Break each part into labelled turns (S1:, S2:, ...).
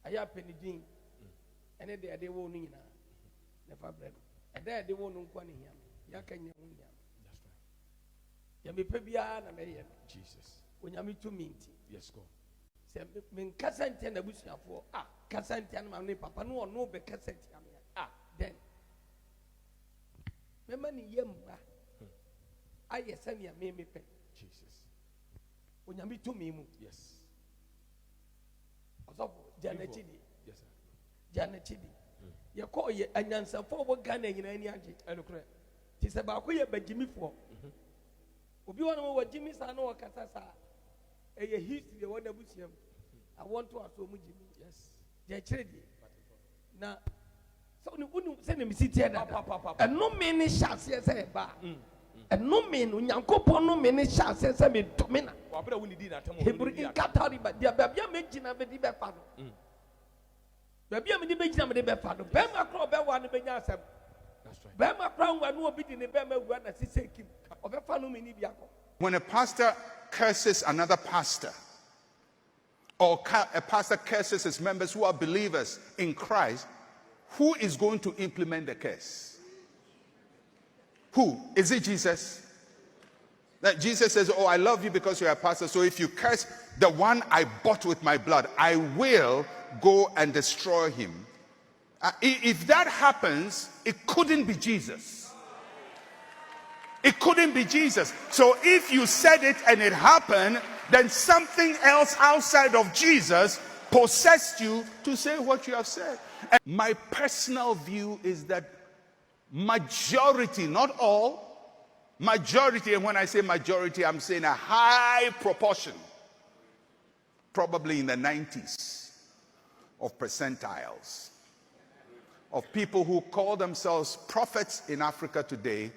S1: aya penidin ene de wo no nyina nefa bread de wo no nkwa ne hia ya ka nya wo hia. That's right. Ya me pe bia na me ye Jesus onyame to minti. Yes God. Se men kasante na busuafo kasante na me papa no ono be kasante am ya then me mani yemba aye sani me pe Jesus onyame to mi mu. Yes. Janachidi. Yes, sir. Janachidi. You call ye an answer for what Ghana in any age. I look right. Tis about where by Jimmy for. If you want to know what Jimmy Sano or Catasa, a history, what I want to ask Jimmy. Yes. They're trading. Now, so you wouldn't send him sit here. And no many shots, yes, and no men, Unyanko, no many shots, yes, I mean, to men. Hebrew in Qatari, but the baby making a baby father. Baby, I'm the baby, I'm the father. Bema Crow, Bewan, Benyasam. That's right. Bema Crown, one will be in the Bema, one as he said, of a family in Ibiako.
S2: When a pastor curses another pastor, or a pastor curses his members who are believers in Christ, who is going to implement the curse? Who? Is it Jesus? That Jesus says, oh, I love you because you're a pastor. So if you curse the one I bought with my blood, I will go and destroy him. If that happens, it couldn't be Jesus. It couldn't be Jesus. So if you said it and it happened, then something else outside of Jesus possessed you to say what you have said. And my personal view is that majority, not all, majority, and when I say majority, I'm saying a high proportion, probably in the 90s of percentiles, of people who call themselves prophets in Africa today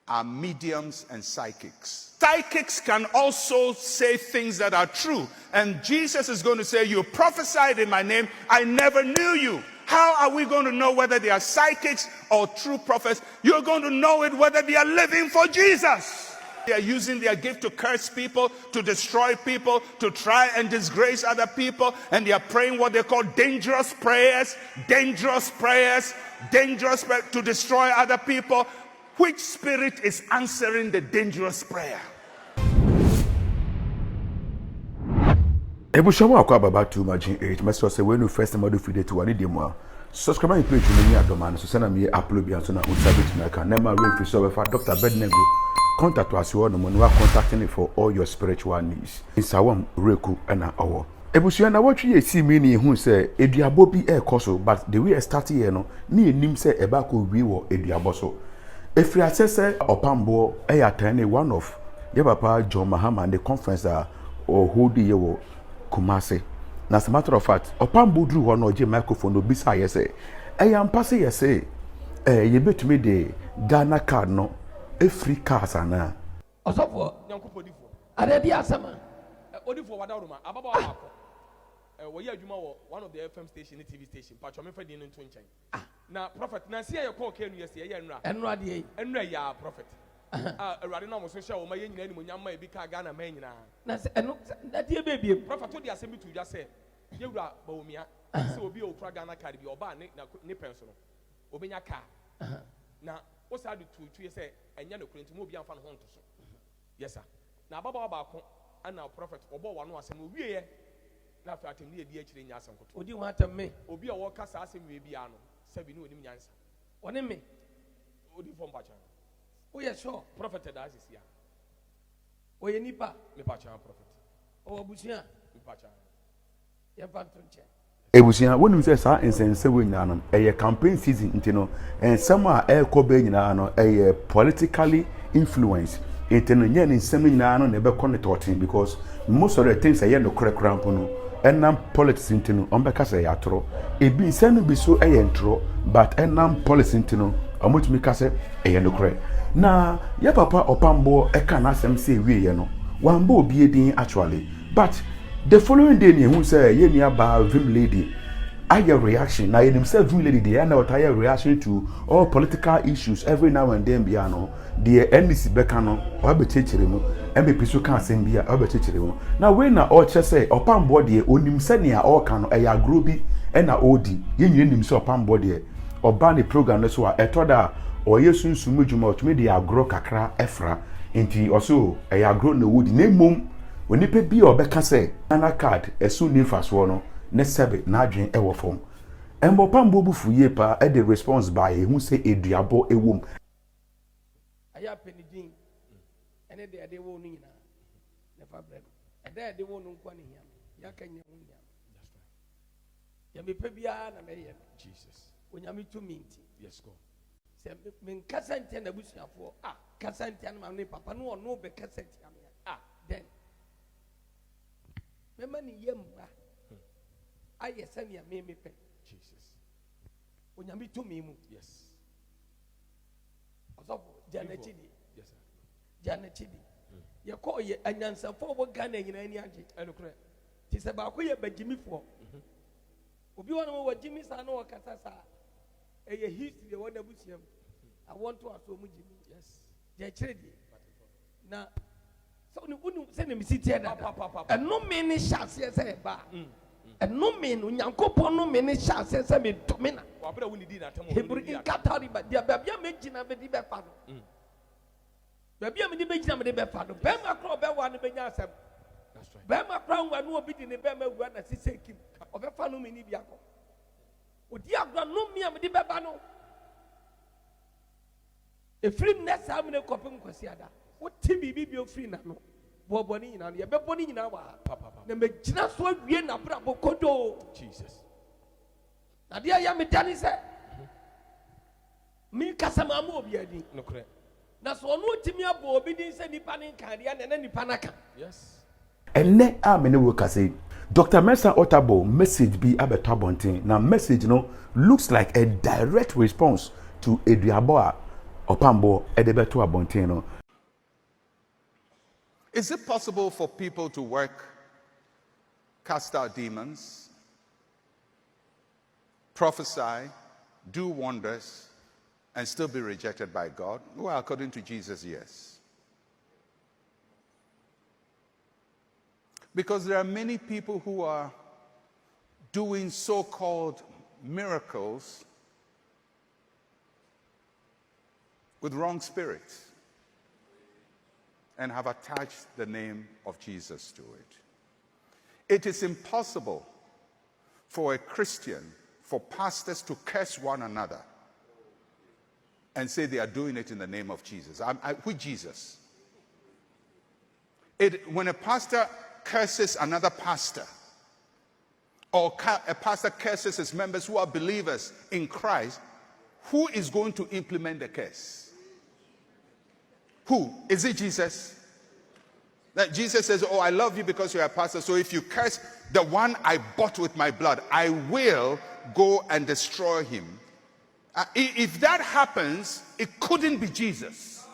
S2: are mediums and psychics. Psychics can also say things that are true, and Jesus is going to say, you prophesied in my name, I never knew you. How are we going to know whether they are psychics or true prophets? You're going to know it whether they are living for Jesus. They are using their gift to curse people, to destroy people, to try and disgrace other people, and they are praying what they call dangerous prayers to destroy other people. Which spirit is answering the dangerous prayer?
S3: Ebushamu akwa baba too much in age. Must say when you first model feed to one demo. Subscribe my page to me at Doman. So send me upload bian so na unsabit na can never read for so for Dr. Bednego. Contact us you on we are contacting you for all your spiritual needs. Insawam reku na awo. Ebusua na what you see me ni hu say eduabo bi e koso but the way I start here no ni enim say eba ko wi wo eduabo so. If you assess Opambour attended one of your papa John Mahama and the conference or who do you Kumasi. As a matter of fact, Opambour drew one or microphone no bisa yes I am passing yes you bet me the Ghana card no a free car sana.
S1: Osofo Aredi asama
S4: Odifo wadaruma ababa we adwuma one of the FM station TV station patcho me fadi no nto nchen na prophet na see ye call kenu yes ye enra
S1: de
S4: enra ya prophet awurade na mo so hye wo ma ye nyina ni mo nyamma e bi ka Ghana ma nyina
S1: na se eno na de bebie
S4: prophet to de asem tu dwa se ye wura bawomia se obi o kura Ghana card bi oba ne penso no obenya ka na o sa de tu ye se enya no kurenti mo obi amfa no ho nto so yes sir na baba ba ko ana prophet obo wa no asem owie ye na fa atem ne edi akire nya asem koto
S1: odi ho atem me
S4: obi a wo kasa asem we bia no sabi no onim nyansa
S1: one me
S4: odi fom pacha
S1: o ye sure
S4: prophet da asisia
S1: o ye nipa
S4: me pacha prophet
S1: o abusia
S4: me pacha
S1: ye fanto nche
S3: Ebusua wonu say sa ensense we nyina no eye campaign season ntino ensem a ekobe nyina no eye politically influence intino nya ni nsem nyina no na be connect because most of the things aye no krekra mpo no enam politics ntino ombeka say yatoro ebi nsenu bi so eye ntro but enam policy ntino omotumi ka say eye no kre na ya papa Opambour eka na asem say wie ye no wamba obi edin actually but the following day, he say, "Ye ni aba vim lady, Aya reaction. Now, in himself, really, the end of tire reaction to all political issues every now and then. Biano, the NDC Becano, or Betcherimu, and be Pisu can't send Bia, or Betcherimu. Now, when I all just say, Opambour, the Onimsenia, or can a groovy and a OD, yin himself Opambour, or Banny program, that's why I told her, or yes, soon Sumujumo, to me, the agro kakra, Efra, into also a agro no wood, name mum, when you pay be or Becca say, and a card, a soon name fast one. Nesebe na adwen ewo fom embo pambo bufu ye pa e de response by who say eduabo ewom
S1: aya penidin ene de wo no nyina ne fa bre no de wo no nkwa ne hia ya ka nya wo hia that's right ya me pe bia na me ye Jesus onyame to minti yes go se me nkasa ntia na busuafo kasa ntia na me papa no ono be kasa ntia me then me mani yemba aye sani me pe Jesus onyame to me mu yes osofo janachidi yes sir janachidi ye ko ye anyansafo wo Ghana nyina ani age enokre ti se ba ko ye bagimifo obi wona wo wagimi sa na wo kasa sa eye history wo da busiam I want to aso mu gimi yes je chiredi na so ni unu se ne misiti da eno me ni chance se ba no mean Unyankopon no mean chance say me domina. Wabra woni di na tamo. Hebrew in Katari ba dia bia me gina me di be fa no. Bia me di be gina me di be fa no. Be ma kro be wa no be nya asem. That's right. Be ma kro wa no obi di ne be ma wu na sise kim. Obe fa no me ni bia ko. Odi agro no me am di be ba no. E free next am ne kopem kwasi ada. Wo ti bibi bi o free na no. Boboni nyina no ye be boni nyina wa na me gina so awie na bra bokodo Jesus na dia ya me dani se mi kasama ma obi adi no kre na so no timi abo obi din se nipa ne kan dia na nipa na kan yes
S3: enne amene wo kase Dr. Mensa Otabil message be abeto abonten na message no looks like a direct response to Eduabo Opambour edebeto abonten no.
S2: Is it possible for people to work, cast out demons, prophesy, do wonders, and still be rejected by God? Well, according to Jesus, yes. Because there are many people who are doing so-called miracles with wrong spirits and have attached the name of Jesus to it. It is impossible for a Christian, for pastors to curse one another and say they are doing it in the name of Jesus. With Jesus. When a pastor curses another pastor, or a pastor curses his members who are believers in Christ, who is going to implement the curse? Who? Is it Jesus? That Jesus says, oh, I love you because you're a pastor, so if you curse the one I bought with my blood, I will go and destroy him. If that happens, it couldn't be Jesus.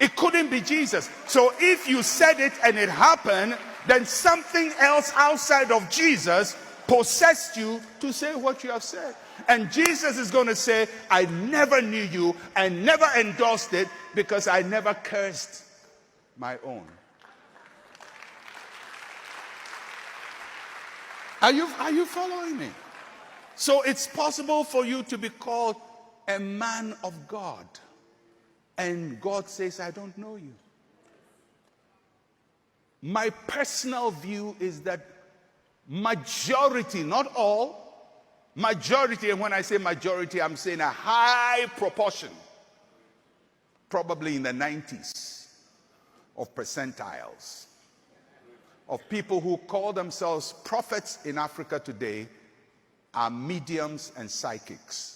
S2: It couldn't be Jesus. So if you said it and it happened, then something else outside of Jesus possessed you to say what you have said. And Jesus is going to say, I never knew you and never endorsed it because I never cursed my own. Are you following me? So it's possible for you to be called a man of God. And God says, I don't know you. My personal view is that majority, not all, majority, and when I say majority, I'm saying a high proportion, probably in the 90s of percentiles, of people who call themselves prophets in Africa today are mediums and psychics.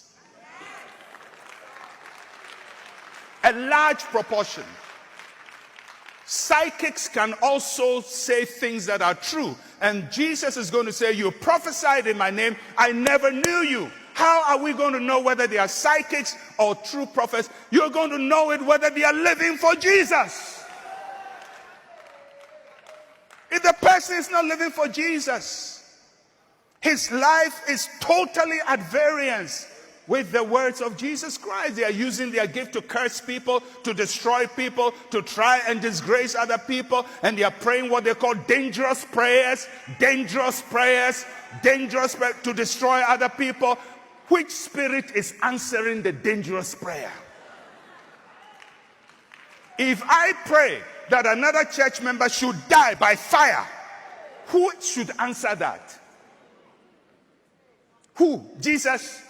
S2: A large proportion. Psychics can also say things that are true. And Jesus is going to say, you prophesied in my name, I never knew you. How are we going to know whether they are psychics or true prophets? You're going to know it whether they are living for Jesus. If the person is not living for Jesus, His life is totally at variance with the words of Jesus Christ. They are using their gift to curse people, to destroy people, to try and disgrace other people, and they are praying what they call dangerous prayers to destroy other people. Which spirit is answering the dangerous prayer? If I pray that another church member should die by fire, who should answer that? Who? Jesus?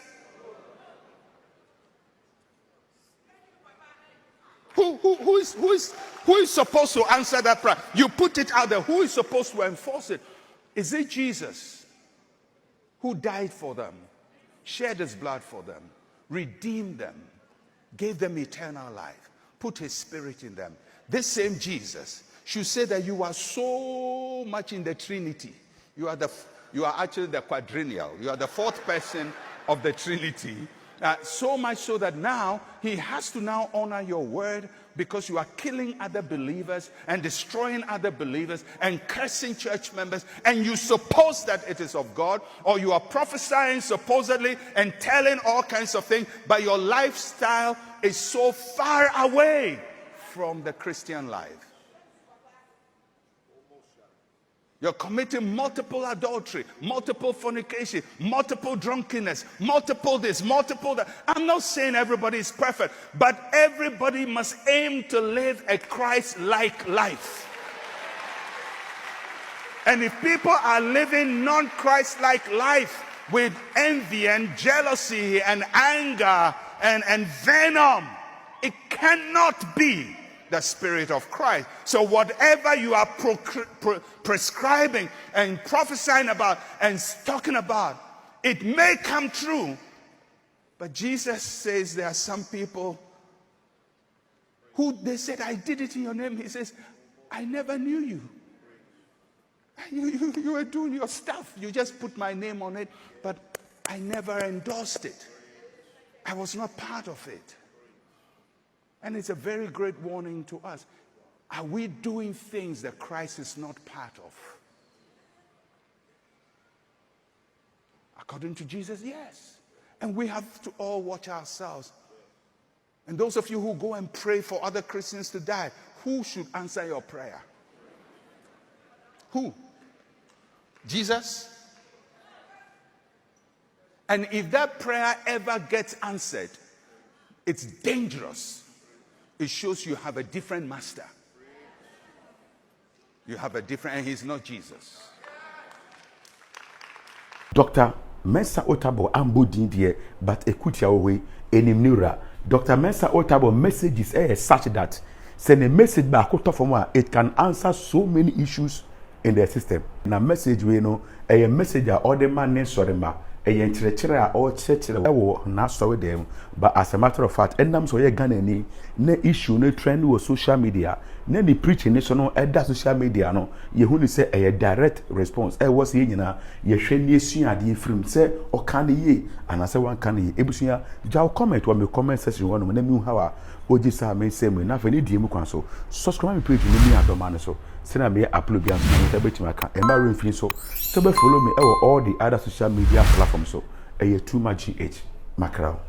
S2: Who is supposed to answer that prayer? You put it out there. Who is supposed to enforce it? Is it Jesus, who died for them, shed his blood for them, redeemed them, gave them eternal life, put his spirit in them? This same Jesus should say that you are so much in the Trinity. You are actually the quadrennial. You are the fourth person of the Trinity. So much so that now he has to now honor your word, because you are killing other believers and destroying other believers and cursing church members, and you suppose that it is of God, or you are prophesying supposedly and telling all kinds of things, but your lifestyle is so far away from the Christian life. You're committing multiple adultery, multiple fornication, multiple drunkenness, multiple this, multiple that. I'm not saying everybody is perfect, but everybody must aim to live a Christ-like life. And if people are living non-Christ-like life with envy and jealousy and anger and venom, it cannot be the Spirit of Christ. So whatever you are prescribing and prophesying about and talking about, it may come true. But Jesus says there are some people who they said, I did it in your name. He says, I never knew you. You were doing your stuff. You just put my name on it, but I never endorsed it. I was not part of it. And it's a very great warning to us. Are we doing things that Christ is not part of? According to Jesus, yes. And we have to all watch ourselves. And those of you who go and pray for other Christians to die, who should answer your prayer? Who? Jesus? And if that prayer ever gets answered, it's dangerous. It shows you have a different master. You have a different, and he's not Jesus.
S3: Dr. Mensa Otabil ambudin die, but ekutia owe enimnura. Dr. Mensa Otabil messages such that send a message back from it can answer so many issues in the system. Na message we know a message all the man named Sorima. A yentrechera or chechera wo na so them, but as a matter of fact, endam so ye Ghana ni ne issue ne trend wo social media, ne ni preaching national edda social media no, ye hu ni say a direct response. Was ye nyina ye hwe ni esuade frim say o kan ye anase wan kan ye ebusua jaw comment wa me comment section wo no na mi hu hawa oji sa me say me na fa ni die mu kwan so subscribe me page ni mi adoma ne so sena me upload bia so na betima ka emba refin so so be follow me all the other social media platforms so too much GH Macro.